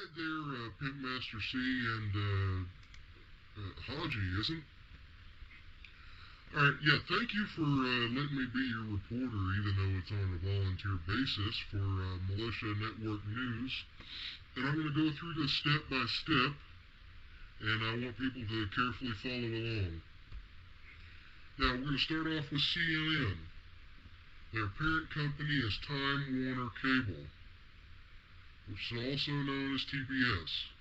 right there, Pimp Master C and Haji, isn't? All right, yeah. Thank you for letting me be your reporter, even though it's on a volunteer basis for Militia Network News. And I'm going to go through this step by step, and I want people to carefully follow along. Now, we're going to start off with CNN. Their parent company is Time Warner Cable, which is also known as TBS.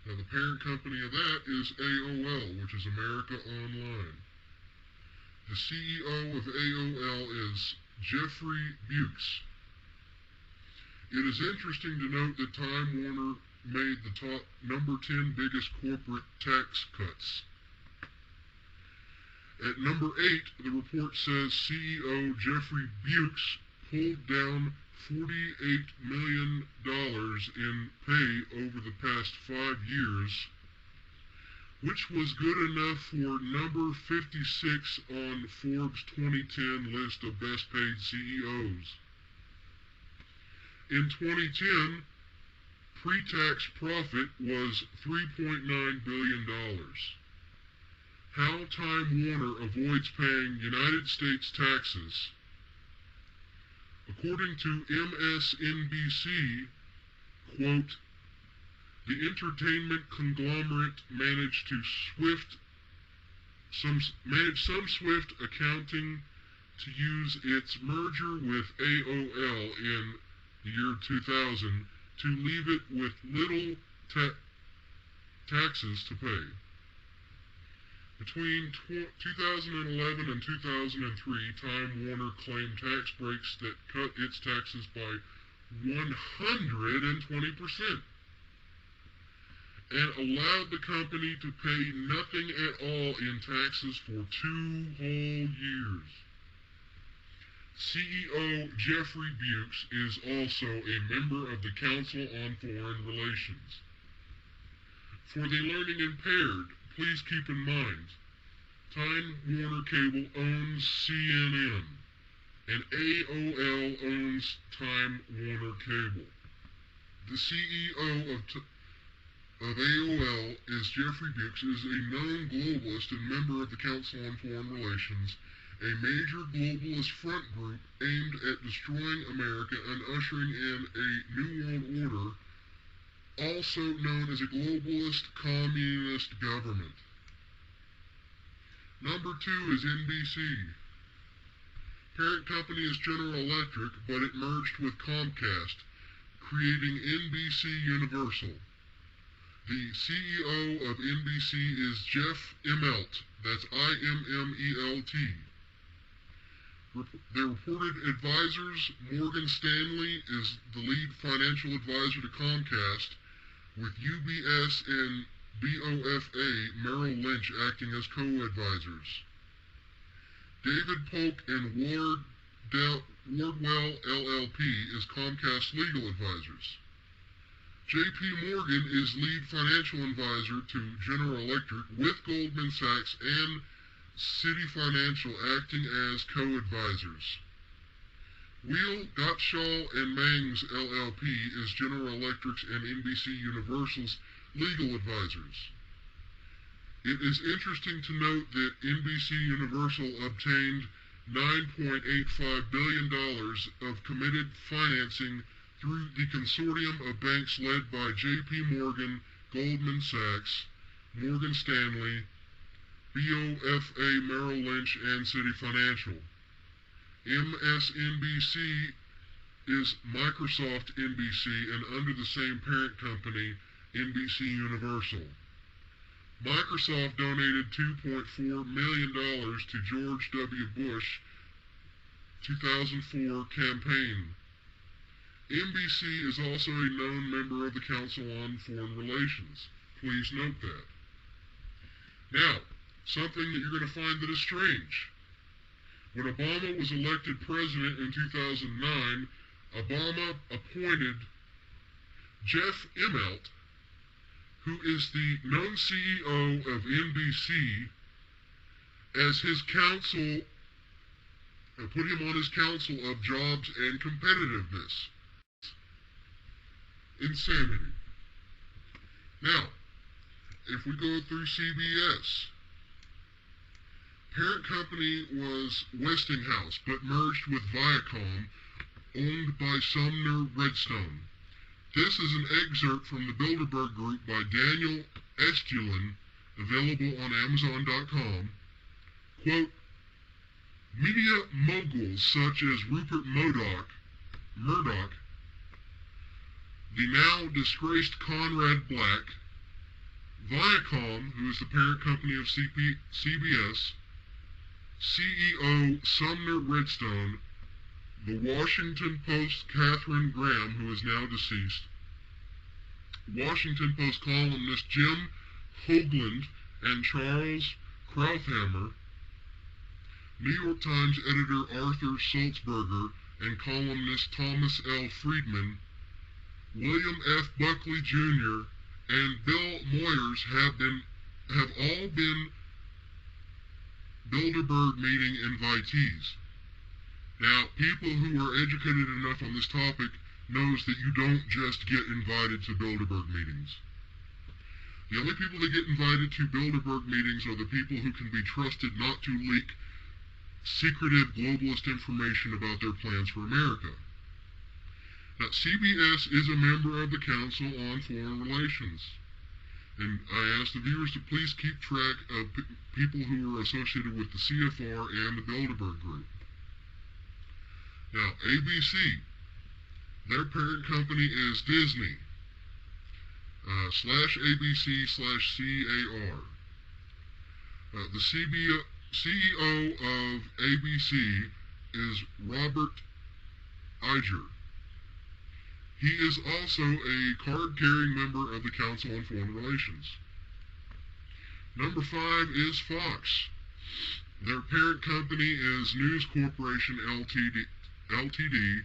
Now, the parent company of that is AOL, which is America Online. The CEO of AOL is Jeffrey Bukes. It is interesting to note that Time Warner made the top number 10 biggest corporate tax cuts. At number 8, the report says CEO Jeffrey Bukes pulled down $48 million in pay over the past 5 years, which was good enough for number 56 on Forbes 2010 list of best paid CEOs. In 2010, pre-tax profit was $3.9 billion. How Time Warner avoids paying United States taxes. According to MSNBC, quote, the entertainment conglomerate managed some swift accounting to use its merger with AOL in the year 2000 to leave it with little taxes to pay. Between 2011 and 2003, Time Warner claimed tax breaks that cut its taxes by 120%. And allowed the company to pay nothing at all in taxes for 2 whole years. CEO Jeffrey Bukes is also a member of the Council on Foreign Relations. For the learning impaired, please keep in mind, Time Warner Cable owns CNN, and AOL owns Time Warner Cable. The CEO of AOL is Jeffrey Bukes, is a known globalist and member of the Council on Foreign Relations, a major globalist front group aimed at destroying America and ushering in a New World Order, also known as a globalist communist government. Number 2 is NBC. Parent company is General Electric, but it merged with Comcast, creating NBC Universal. The CEO of NBC is Jeff Immelt. That's I-M-M-E-L-T. Their reported advisors, Morgan Stanley is the lead financial advisor to Comcast, with UBS and BOFA Merrill Lynch acting as co-advisors. David Polk and Wardwell LLP is Comcast legal advisors. J.P. Morgan is lead financial advisor to General Electric, with Goldman Sachs and Citi Financial acting as co-advisors. Wheel, Gottschall and Mangs LLP is General Electric's and NBC Universal's legal advisors. It is interesting to note that NBC Universal obtained $9.85 billion of committed financing through the consortium of banks led by J.P. Morgan, Goldman Sachs, Morgan Stanley, BOFA Merrill Lynch, and Citi Financial. MSNBC is Microsoft NBC and under the same parent company, NBC Universal. Microsoft donated $2.4 million to George W. Bush 2004 campaign. NBC is also a known member of the Council on Foreign Relations. Please note that. Now, something that you're going to find that is strange. When Obama was elected president in 2009, Obama appointed Jeff Immelt, who is the known CEO of NBC, as his counsel, put him on his council of jobs and competitiveness. Insanity. Now, if we go through CBS, parent company was Westinghouse, but merged with Viacom, owned by Sumner Redstone. This is an excerpt from the Bilderberg Group by Daniel Estulin, available on Amazon.com. Quote, media moguls such as Rupert Murdoch, the now disgraced Conrad Black, Viacom, who is the parent company of CBS, CEO Sumner Redstone, the Washington Post Katharine Graham, who is now deceased, Washington Post columnist Jim Hoagland and Charles Krauthammer, New York Times editor Arthur Sulzberger and columnist Thomas L. Friedman, William F. Buckley Jr., and Bill Moyers have all been Bilderberg meeting invitees. Now, people who are educated enough on this topic knows that you don't just get invited to Bilderberg meetings. The only people that get invited to Bilderberg meetings are the people who can be trusted not to leak secretive globalist information about their plans for America. Now, CBS is a member of the Council on Foreign Relations, and I ask the viewers to please keep track of people who are associated with the CFR and the Bilderberg Group. Now, ABC, their parent company is Disney, /ABC/CAR. The CEO of ABC is Robert Iger. He is also a card-carrying member of the Council on Foreign Relations. Number 5 is Fox. Their parent company is News Corporation Ltd/Fox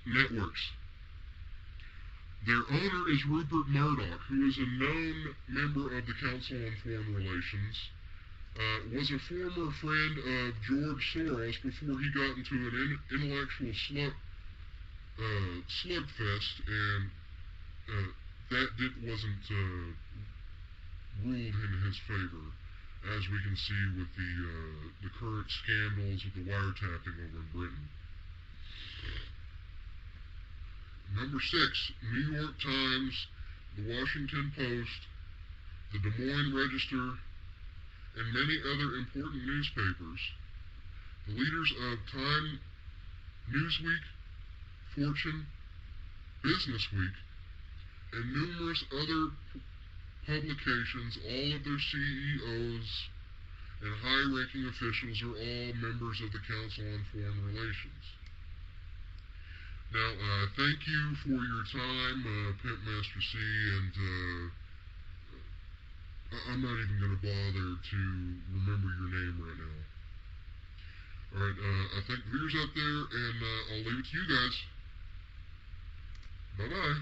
Networks. Their owner is Rupert Murdoch, who is a known member of the Council on Foreign Relations, was a former friend of George Soros before he got into an intellectual slugfest, and that wasn't ruled in his favor, as we can see with the current scandals with the wiretapping over in Britain. Number 6, New York Times, the Washington Post, the Des Moines Register, and many other important newspapers. The leaders of Time, Newsweek, Fortune, Business Week, and numerous other publications, all of their CEOs and high-ranking officials are all members of the Council on Foreign Relations. Now, thank you for your time, Pimp Master C, and I'm not even going to bother to remember your name right now. Alright, I thank the viewers out there, and I'll leave it to you guys. Bye-bye.